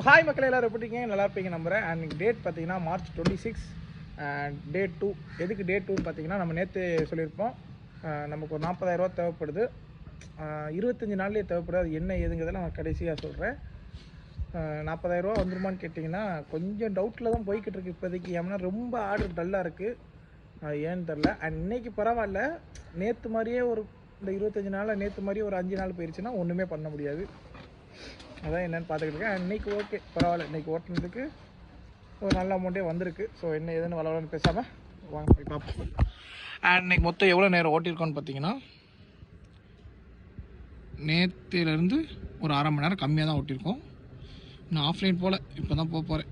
Hi மக்கள் எல்லாரும் எப்படி இருக்கீங்க? நல்லா இருப்பீங்க நம்புகிறேன். அண்ட் டேட் பார்த்தீங்கன்னா March 26 டே 2. எதுக்கு டே 2ன்னு பார்த்தீங்கன்னா, நம்ம நேற்று சொல்லியிருப்போம் நமக்கு ஒரு 40,000 தேவைப்படுது. 25 நாள்லேயே தேவைப்படுது. அது என்ன ஏதுங்கிறதெல்லாம் நான் கடைசியாக சொல்கிறேன். 40,000 வந்துருமான்னு கேட்டிங்கன்னா கொஞ்சம் டவுட்டில் தான் போய்கிட்டு இருக்குது இப்போதைக்கு. ஏன்னா ரொம்ப ஆர்டர் டல்லாக இருக்குது, ஏன்னு தெரில. அண்ட் இன்றைக்கி பரவாயில்ல, நேற்று மாதிரியே ஒரு இந்த 25 நாளில் நேற்று மாதிரியே ஒரு 5 நாள் போயிடுச்சுன்னா ஒன்றுமே பண்ண முடியாது. அதான் என்னென்னு பார்த்துக்கிட்டு இருக்கேன். இன்றைக்கி ஓகே பரவாயில்ல, இன்றைக்கி ஓட்டுனதுக்கு ஒரு நல்ல அமௌண்ட்டே வந்திருக்கு. ஸோ என்ன ஏதுன்னு வளவலன்னு பேசாமல் வாங்க போய் பார்ப்போம். அண்ட் இன்றைக்கி மொத்தம் எவ்வளோ நேரம் ஓட்டியிருக்கோன்னு பார்த்தீங்கன்னா, நேற்றுலேருந்து ஒரு அரை மணி நேரம் கம்மியாக தான் ஓட்டியிருக்கோம். நான் ஆஃப்லைன் போல் இப்போ தான் போக போகிறேன்.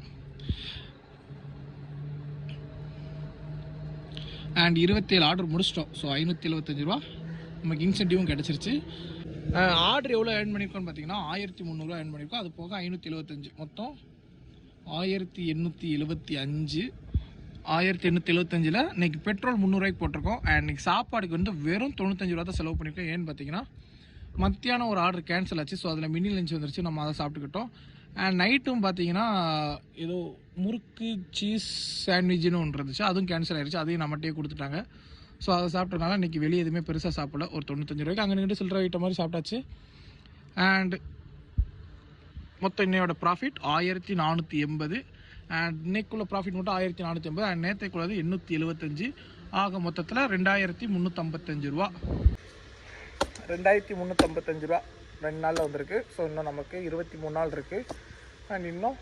அண்ட் 27 ஆர்டர் முடிச்சிட்டோம். ஸோ 575 ரூபா நமக்கு இன்சென்டிவும் கிடச்சிருச்சு. ஆர்டர் எவ்வளோ ஏர்ன் பண்ணியிருக்கோன்னு பார்த்தீங்கன்னா 1300 ஏர்ன் பண்ணியிருக்கோம். அது போக 575, மொத்தம் 1875. 1875ல் இன்றைக்கி பெட்ரோல் 300 போட்டிருக்கோம். அண்ட் இன்றைக்கி சாப்பாடுக்கு வந்து வெறும் 95 ரூபா தான் செலவு பண்ணியிருக்கோம். ஏன்னு பார்த்தீங்கன்னா, மத்தியானம் ஒரு ஆர்டர் கேன்சல் ஆச்சு. ஸோ அதில் மினி லஞ்ச் வந்துருச்சு, நம்ம அதை சாப்பிட்டுக்கிட்டோம். அண்ட் நைட்டும் பார்த்தீங்கன்னா ஏதோ முறுக்கு சீஸ் சாண்ட்விட்ஜுன்னு ஒன்று இருந்துச்சு, அதுவும் கேன்சல் ஆகிடுச்சு. அதையும் நம்மகிட்டே கொடுத்துட்டாங்க. ஸோ அதை சாப்பிட்டனால இன்றைக்கி வெளியே எதுவுமே பெருசாக சாப்பிடல. ஒரு 95 ரூபாய்க்கு அங்கே நின்று சில்லற ஐட்டம் மாதிரி சாப்பிட்டாச்சு. அண்ட் மொத்தம் இன்னையோட ப்ராஃபிட் 1480. அண்ட் இன்னைக்குள்ள ப்ராஃபிட் மட்டும் 1480. அண்ட் நேற்றைக்குள்ளது 875. ஆக மொத்தத்தில் 2355 ரூபா. 2355 ரூபா 2 நாளில் வந்திருக்கு. ஸோ இன்னும் நமக்கு 23 நாள் இருக்குது. அண்ட் இன்னும்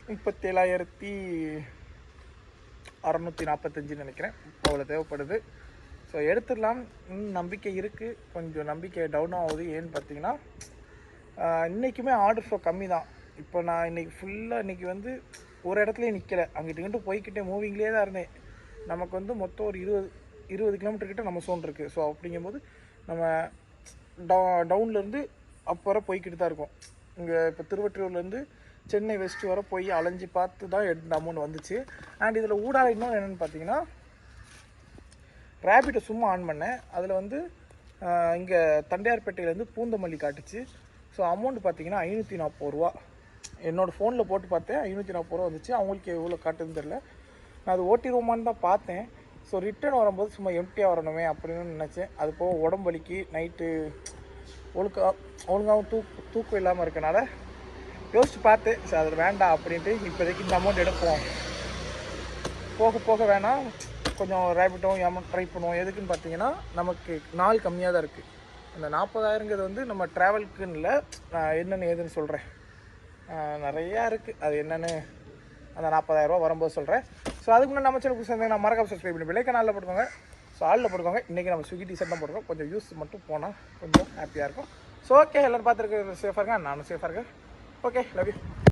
37,645 நினைக்கிறேன், அவ்வளோ தேவைப்படுது. ஸோ எடுத்துடலாம், நம்பிக்கை இருக்குது. கொஞ்சம் நம்பிக்கை டவுன் ஆகுது. ஏன்னு பார்த்தீங்கன்னா, இன்றைக்குமே ஆர்டர் ஃப்ளோ கம்மி தான். இப்போ நான் இன்றைக்கி ஃபுல்லாக இன்றைக்கி வந்து ஒரு இடத்துலையே நிற்கலை, அங்கிட்டு இங்கிட்டு போய்கிட்டே மூவிங்லேயே தான் இருந்தேன். நமக்கு வந்து மொத்தம் ஒரு 20 கிலோமீட்டர் கிட்ட நம்ம சோன் இருக்குது. ஸோ அப்படிங்கும்போது நம்ம டவுன்லேருந்து அப்போ வர போய்கிட்டு தான் இருக்கோம். இங்கே இப்போ திருவொற்றியூர்லேருந்து சென்னை வெஸ்ட் வர போய் அலைஞ்சி பார்த்து தான் இந்த அமௌண்ட் வந்துச்சு. அண்ட் இதில் ஊடாக இன்னொன்று என்னென்னு பார்த்தீங்கன்னா, ரேபிட்டை சும்மா ஆன் பண்ணேன். அதில் வந்து இங்கே தண்டையார்பேட்டையிலேருந்து பூந்தமல்லி காட்டுச்சு. ஸோ அமௌண்ட் பார்த்தீங்கன்னா 540 ரூபா. என்னோடய ஃபோனில் போட்டு பார்த்தேன், 540 ரூபா வந்துச்சு. அவங்களுக்கு எவ்வளோ காட்டுதுன்னு தெரில. நான் அது ஓட்டிடுவோமான்னு தான் பார்த்தேன். ஸோ ரிட்டர்ன் வரும்போது சும்மா எம்டியாக வரணுமே அப்படின்னு நினச்சேன். அது போக உடம்பு வலிக்கு நைட்டு ஒழுங்காகவும் தூக்கம் இல்லாமல் இருக்கனால யோசிச்சு பார்த்தேன். சரி அது வேண்டாம் அப்படின்ட்டு இப்போதைக்கு இந்த அமௌண்ட் எடுப்போம், போக போக வேணாம் கொஞ்சம் ரேபிட்டும் அமௌண்ட் ட்ரை பண்ணுவோம். எதுக்குன்னு பார்த்தீங்கன்னா, நமக்கு நாள் கம்மியாக தான் இருக்குது. அந்த 40,000ங்கிறது வந்து நம்ம ட்ராவல்க்குன்னு இல்லை, நான் என்னென்னு ஏதுன்னு சொல்கிறேன். நிறையா இருக்குது, அது என்னென்னு அந்த 40,000 ரூபா வரும்போது சொல்கிறேன். ஸோ அதுக்கு முன்னாடி நம்ம சேனல் புதுசாக நான் மறக்காம சப்ஸ்கிரைப் பண்ணி விலைக்கு நாளில் போட்டுக்கோங்க. ஸோ ஆளில் போட்டுக்கோங்க. இன்றைக்கி நம்ம ஸ்விக்கி டிஷர்ட் தான் போட்டுக்கோம். கொஞ்சம் யூஸ் மட்டும் போனால் கொஞ்சம் ஹாப்பியாக இருக்கும். ஸோ ஓகே, எல்லோரும் பார்த்துருக்கு சேஃபாக இருங்க, நானும் சேஃபாக இருக்கேன். Okay, love you.